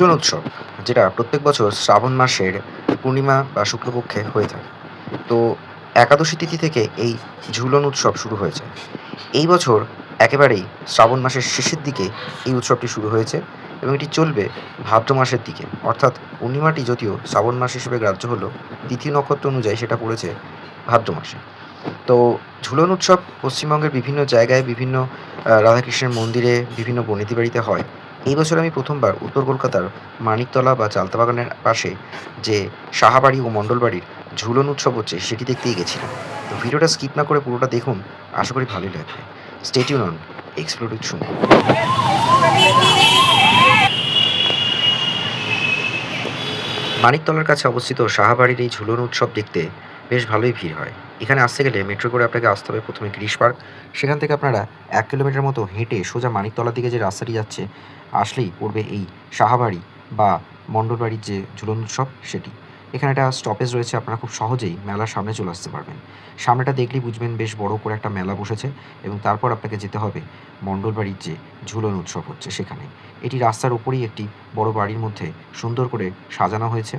ঝুলন উৎসব, যেটা প্রত্যেক বছর শ্রাবণ মাসের পূর্ণিমা বা শুক্লপক্ষে হয়ে থাকে। তো একাদশী তিথি থেকে এই ঝুলন উৎসব শুরু হয়ে যায়। এই বছর একেবারেই শ্রাবণ মাসের শেষের দিকে এই উৎসবটি শুরু হয়েছে এবং এটি চলবে ভাদ্র মাসের দিকে। অর্থাৎ পূর্ণিমাটি যদিও শ্রাবণ মাস হিসেবে গ্রাহ্য হলেও তিথি নক্ষত্র অনুযায়ী সেটা পড়েছে ভাদ্র মাসে। তো ঝুলন উৎসব পশ্চিমবঙ্গের বিভিন্ন জায়গায় বিভিন্ন রাধাকৃষ্ণের মন্দিরে, বিভিন্ন বনেদি বাড়িতে হয়। এই বছর আমি ১ম বার উত্তর কলকাতার মানিকতলা বা চালতা বাগানের পাশে যে সাহাবাড়ি ও মণ্ডলবাড়ির ঝুলন উৎসব হচ্ছে সেটি দেখতেই গেছিলাম। তো ভিডিওটা স্কিপ না করে পুরোটা দেখুন। আশা করি ভালোই লাগবে। Stay tune on explore with Suman. মানিকতলার কাছে অবস্থিত সাহাবাড়ির এই ঝুলন উৎসব দেখতে বেশ ভালোই ভিড় হয়। এখানে আসতে গেলে মেট্রো করে আপনাকে আসতে হবে প্রথমে গিরিশ পার্ক। সেখান থেকে আপনারা ১ কিলোমিটার মতো হেঁটে সোজা মানিকতলার দিকে যে রাস্তাটি যাচ্ছে, আসলেই পড়বে এই সাহাবাড়ি বা মণ্ডলবাড়ির যে ঝুলন উৎসব সেটি। এখানে একটা স্টপেজ রয়েছে, আপনারা খুব সহজেই মেলার সামনে চলে আসতে পারবেন। সামনেটা দেখলেই বুঝবেন বেশ বড় করে একটা মেলা বসেছে এবং তারপর আপনাকে যেতে হবে মণ্ডলবাড়ির যে ঝুলন উৎসব হচ্ছে সেখানে। এটি রাস্তার উপরেই একটি বড় বাড়ির মধ্যে সুন্দর করে সাজানো হয়েছে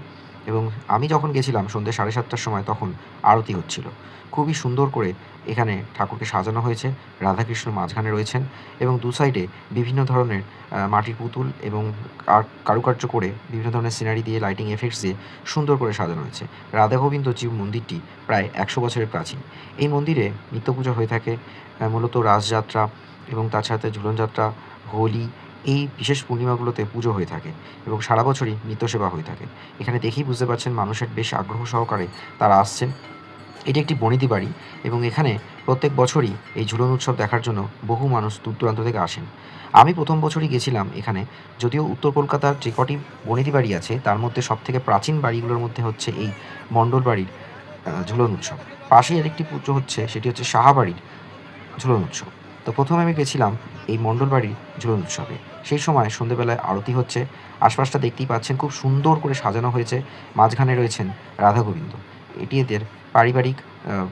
এবং আমি যখন গেছিলাম সন্ধ্যে ৭:৩০টার সময় তখন আরতি হচ্ছিল। খুবই সুন্দর করে এখানে ঠাকুরকে সাজানো হয়েছে। রাধাকৃষ্ণ মাঝখানে রয়েছেন এবং দু সাইডে বিভিন্ন ধরনের মাটির পুতুল এবং কারুকার্য করে বিভিন্ন ধরনের সিনারি দিয়ে লাইটিং এফেক্টস দিয়ে সুন্দর করে সাজানো হয়েছে। রাধা গোবিন্দ জিউ মন্দিরটি প্রায় ১০০ বছরের প্রাচীন। এই মন্দিরে নিত্য পুজো হয়ে থাকে, মূলত রাসযাত্রা এবং তার সাথে ঝুলনযাত্রা, হোলি, এই বিশেষ পূর্ণিমাগুলোতে পুজো হয়ে থাকে এবং সারা বছরই নিত্যসেবা হয়ে থাকে। এখানে দেখেই বুঝতে পারছেন মানুষের বেশ আগ্রহ সহকারে তারা আসছেন। এটি একটি বনেদি বাড়ি এবং এখানে প্রত্যেক বছরই এই ঝুলন উৎসব দেখার জন্য বহু মানুষ দূর দূরান্ত থেকে আসেন। আমি ১ম বছরই গেছিলাম এখানে। যদিও উত্তর কলকাতার যে কটি বনেদি বাড়ি আছে তার মধ্যে সবথেকে প্রাচীন বাড়িগুলোর মধ্যে হচ্ছে এই মণ্ডল বাড়ির ঝুলন উৎসব। পাশেই আরেকটি পুজো হচ্ছে, সেটি হচ্ছে সাহাবাড়ির ঝুলন উৎসব। তো ১ম আমি গেছিলাম এই মণ্ডলবাড়ির ঝুলন উৎসবে। সেই সময় সন্ধ্যেবেলায় আরতি হচ্ছে। আশপাশটা দেখতেই পাচ্ছেন খুব সুন্দর করে সাজানো হয়েছে। মাঝখানে রয়েছেন রাধা গোবিন্দ। এটি এদের পারিবারিক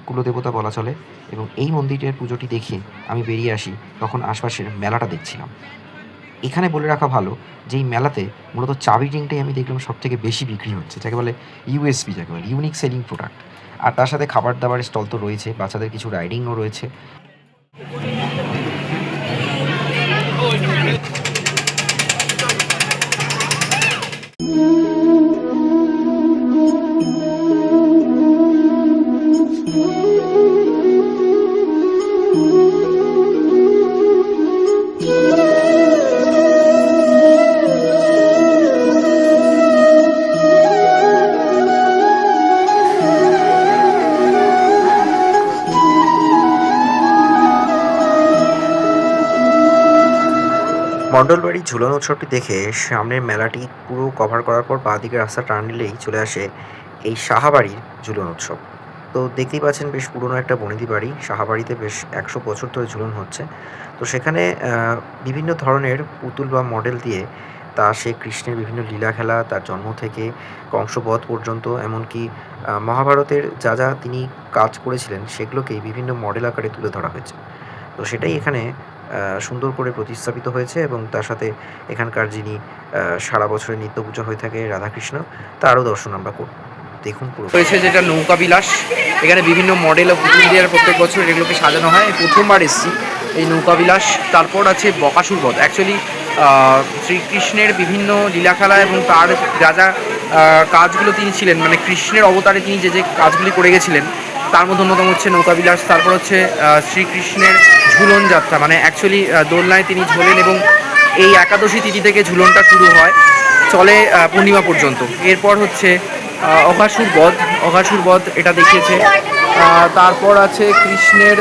কুলদেবতা বলা চলে এবং এই মন্দিরের পুজোটি দেখে আমি বেরিয়ে আসি। তখন আশপাশের মেলাটা দেখছিলাম। এখানে বলে রাখা ভালো যে এই মেলাতে মূলত চাবি রিংটাই আমি দেখলাম সবথেকে বেশি বিক্রি হচ্ছে। যাকে বলে ইউএসপি, যাকে বলে ইউনিক সেলিং প্রোডাক্ট। আর তার সাথে খাবার-দাবারের স্টল তো রয়েছে, বাচ্চাদের কিছু রাইডিংও রয়েছে। মণ্ডলবাড়ির ঝুলন উৎসবটি দেখে সামনের মেলাটি পুরো কভার করার পর বাঁদিকে রাস্তা টার্ন নিলেই চলে আসে এই সাহাবাড়ির ঝুলন উৎসব। তো দেখতেই পাচ্ছেন বেশ পুরনো একটা বনেদি বাড়ি। সাহাবাড়িতে বেশ ১০০ বছর ধরে ঝুলন হচ্ছে। তো সেখানে বিভিন্ন ধরনের পুতুল বা মডেল দিয়ে সে কৃষ্ণের বিভিন্ন লীলা খেলা, তার জন্ম থেকে কংসবধ পর্যন্ত, এমনকি মহাভারতের যা যা তিনি কাজ করেছিলেন সেগুলোকেই বিভিন্ন মডেল আকারে তুলে ধরা হয়েছে। তো সেটাই এখানে সুন্দর করে প্রতিস্থাপিত হয়েছে এবং তার সাথে এখানকার যিনি সারা বছরের নিত্য পুজো হয়ে থাকে রাধাকৃষ্ণ, তারও দর্শন আমরা করব। দেখুন পুরো রয়েছে যেটা নৌকা বিলাস। এখানে বিভিন্ন মডেল ও পুতুল দিয়ে প্রত্যেক বছর এগুলোকে সাজানো হয়। প্রথমবার এসেছি এই নৌকা বিলাস। তারপর আছে বকাসুর বধ। অ্যাকচুয়ালি শ্রীকৃষ্ণের বিভিন্ন লীলাখেলা এবং তার যা যা কাজগুলো তিনি ছিলেন, মানে কৃষ্ণের অবতারে তিনি যে যে কাজগুলি করে গেছিলেন তার মধ্যে অন্যতম হচ্ছে নৌকা বিলাস। তারপর হচ্ছে শ্রীকৃষ্ণের ঝুলন যাত্রা, মানে অ্যাকচুয়ালি দোলনায় তিনি ঝোলেন এবং এই একাদশী তিথি থেকে ঝুলনটা শুরু হয়, চলে পূর্ণিমা পর্যন্ত। এরপর হচ্ছে অঘাসুর বধ এটা দেখিয়েছে। তারপর আছে কৃষ্ণের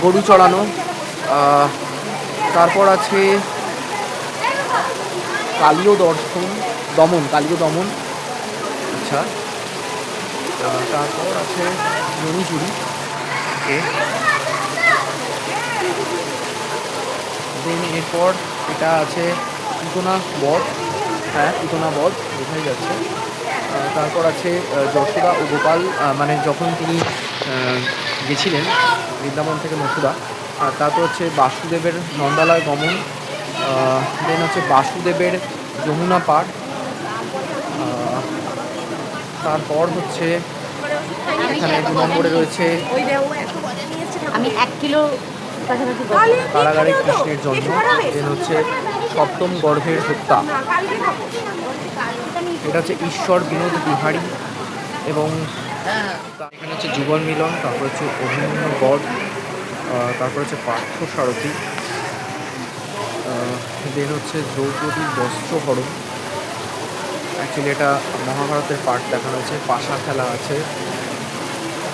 গরু চড়ানো। তারপর আছে কালীয় দমন। আচ্ছা, তারপর আছে মণিচুরি। ওকে, দেন এরপর এটা আছে পুতনা বধ। হ্যাঁ, পুতনা বধ বোঝাই যাচ্ছে। তারপর আছে যশোদা ও গোপাল, মানে যখন তিনি গেছিলেন বৃন্দাবন থেকে মথুরা। আর তারপর হচ্ছে বাসুদেবের নন্দালয় গমন। দেন হচ্ছে বাসুদেবের যমুনা পাড়। তারপর হচ্ছে এখানে 2 নম্বরে রয়েছে আমি 1 কিলো কাছাকাছি কারাগারে কৃষ্ণের জন্ম। দেন হচ্ছে সপ্তম গর্ভের হত্যা, এটা হচ্ছে ঈশ্বর বিনোদ বিহারী। এবং এখানে হচ্ছে যুগল মিলন, তারপর হচ্ছে অভিমন্যু বধ, তারপর হচ্ছে পার্থ সারথী, দেন হচ্ছে দ্রৌপদীর বস্ত্রহরণ। অ্যাকচুয়ালি এটা মহাভারতের পার্ট দেখানো হয়েছে। পাশা খেলা আছে,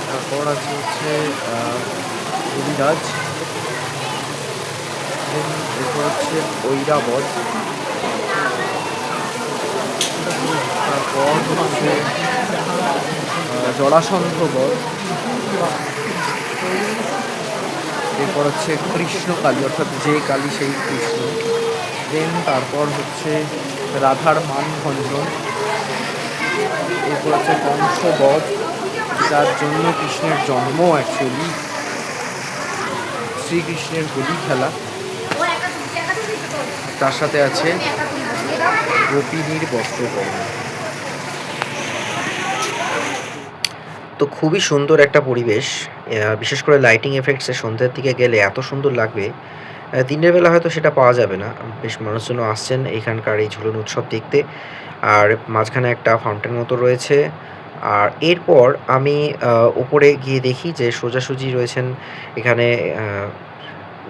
তারপর আছে হচ্ছে কবিরাজ, দেন এরপর হচ্ছে ঐরাবত, তারপর হচ্ছে জরাসন্ধ বধ, এরপর হচ্ছে কৃষ্ণকালী, অর্থাৎ যে কালী সেই কৃষ্ণ। দেন তারপর হচ্ছে রাধার মান ভঞ্জন, এরপর হচ্ছে কংসবধ, যার জন্য কৃষ্ণের জন্ম অ্যাকচুয়ালি, শ্রীকৃষ্ণের হোলি খেলা, তার সাথে আছে গোপিনীর বস্ত্রবরণ। তো খুবই সুন্দর একটা পরিবেশ, বিশেষ করে লাইটিং এফেক্টসে সন্ধ্যের দিকে গেলে এত সুন্দর লাগবে। দিনের বেলা হয়তো সেটা পাওয়া যাবে না। বেশ মানুষজন আসছেন এখানকার এই ঝুলন উৎসব দেখতে। আর মাঝখানে একটা ফাউন্টেন মতো রয়েছে। আর এরপর আমি ওপরে গিয়ে দেখি যে সোজাসুজি রয়েছেন এখানে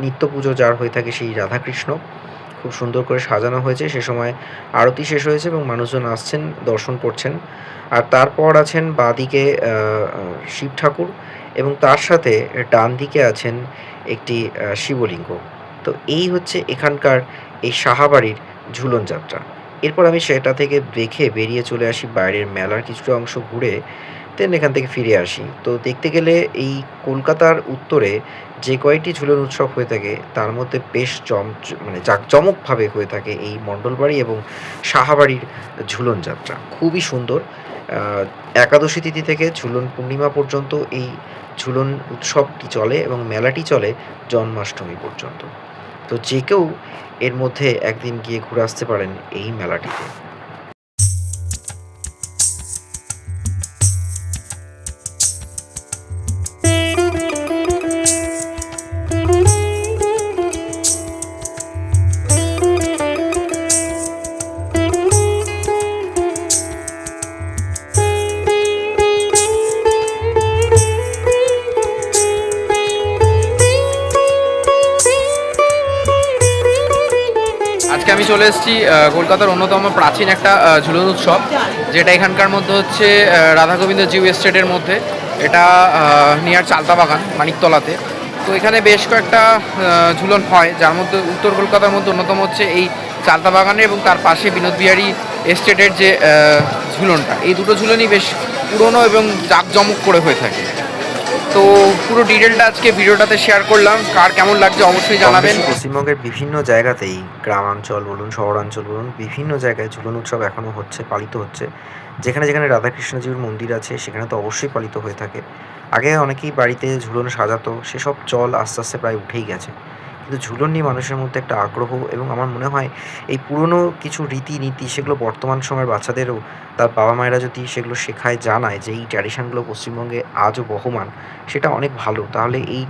নিত্য পুজো যার হয়ে থাকে সেই রাধাকৃষ্ণ। খুব সুন্দর করে সাজানো হয়েছে। সে সময় আরতি শেষ হয়েছে এবং মানুষজন আসছেন, দর্শন করছেন। আর তারপর আছেন বাঁদিকে শিব ঠাকুর এবং তার সাথে ডান দিকে আছেন একটি শিবলিঙ্গ। তো এই হচ্ছে এখানকার এই সাহাবাড়ির ঝুলন যাত্রা। এরপর আমি সেটা থেকে দেখে বেরিয়ে চলে আসি বাইরের মেলার কিছুটা অংশ ঘুরে, দেন এখান থেকে ফিরে আসি। তো দেখতে গেলে এই কলকাতার উত্তরে যে কয়টি ঝুলন উৎসব হয়ে থাকে তার মধ্যে বেশ মানে জাঁকজমকভাবে হয়ে থাকে এই মণ্ডলবাড়ি এবং সাহাবাড়ির ঝুলন যাত্রা। খুবই সুন্দর। একাদশী তিথি থেকে ঝুলন পূর্ণিমা পর্যন্ত এই ঝুলন উৎসবটি চলে এবং মেলাটি চলে জন্মাষ্টমী পর্যন্ত। তো যে কেউ এর মধ্যে একদিন গিয়ে ঘুরে আসতে পারেন এই মেলাটিতে। আজকে আমি চলে এসেছি কলকাতার অন্যতম প্রাচীন একটা ঝুলন উৎসব, যেটা এখানকার মধ্যে হচ্ছে রাধা গোবিন্দ জিউ এস্টেটের মধ্যে। এটা নিয়ার চালতাবাগান মানিকতলাতে। তো এখানে বেশ কয়েকটা ঝুলন হয়, যার মধ্যে উত্তর কলকাতার মধ্যে অন্যতম হচ্ছে এই চালতাবাগানের এবং তার পাশে বিনোদ বিহারী এস্টেটের যে ঝুলনটা। এই দুটো ঝুলনই বেশ পুরনো এবং জাঁকজমক করে হয়ে থাকে। তো পুরো ডিটেলটা আজকে ভিডিওটাতে শেয়ার করলাম। কার কেমন লাগছে অবশ্যই জানাবেন। পশ্চিমবঙ্গের বিভিন্ন জায়গাতেই, গ্রামাঞ্চল বলুন, শহরাঞ্চল বলুন, বিভিন্ন জায়গায় ঝুলন উৎসব এখনও হচ্ছে, পালিত হচ্ছে। যেখানে যেখানে রাধাকৃষ্ণজিউর মন্দির আছে সেখানে তো অবশ্যই পালিত হয়ে থাকে। আগে অনেকেই বাড়িতে ঝুলন সাজাতো, সেসব চল আস্তে আস্তে প্রায় উঠেই গেছে। কিন্তু ঝুলন নিয়ে মানুষের মধ্যে একটা আগ্রহ, এবং আমার মনে হয় এই পুরনো কিছু রীতিনীতি সেগুলো বর্তমান সময়ের বাচ্চাদেরও তার বাবা মায়েরা যদি সেগুলো শেখায়, জানায় যে এই ট্র্যাডিশনগুলো পশ্চিমবঙ্গে আজও বহমান, সেটা অনেক ভালো। তাহলে এই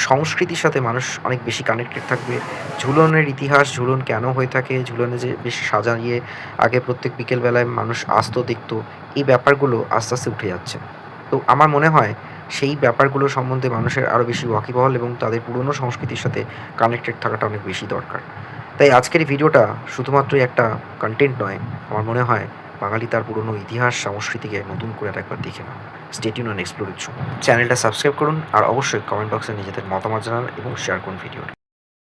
সংস্কৃতির সাথে মানুষ অনেক বেশি কানেক্টেড থাকবে। ঝুলনের ইতিহাস, ঝুলন কেন হয়ে থাকে, ঝুলনে যে বেশ সাজিয়ে আগে প্রত্যেক বিকেলবেলায় মানুষ আসতো, দেখতো, এই ব্যাপারগুলো আস্তে আস্তে উঠে যাচ্ছে। তো আমার মনে হয় সেই ব্যাপারগুলো সম্বন্ধে মানুষের আরও বেশি ওয়াকিবহাল এবং তাদের পুরনো সংস্কৃতির সাথে কানেক্টেড থাকাটা অনেক বেশি দরকার। তাই আজকের এই ভিডিওটা শুধুমাত্রই একটা কন্টেন্ট নয়, আমার মনে হয় বাঙালি তার পুরনো ইতিহাস সংস্কৃতিকে নতুন করে একবার দেখে নাও। Stay tune on explore with Suman. চ্যানেলটা সাবস্ক্রাইব করুন আর অবশ্যই কমেন্ট বক্সে নিজেদের মতামত জানান এবং শেয়ার করুন ভিডিওটা।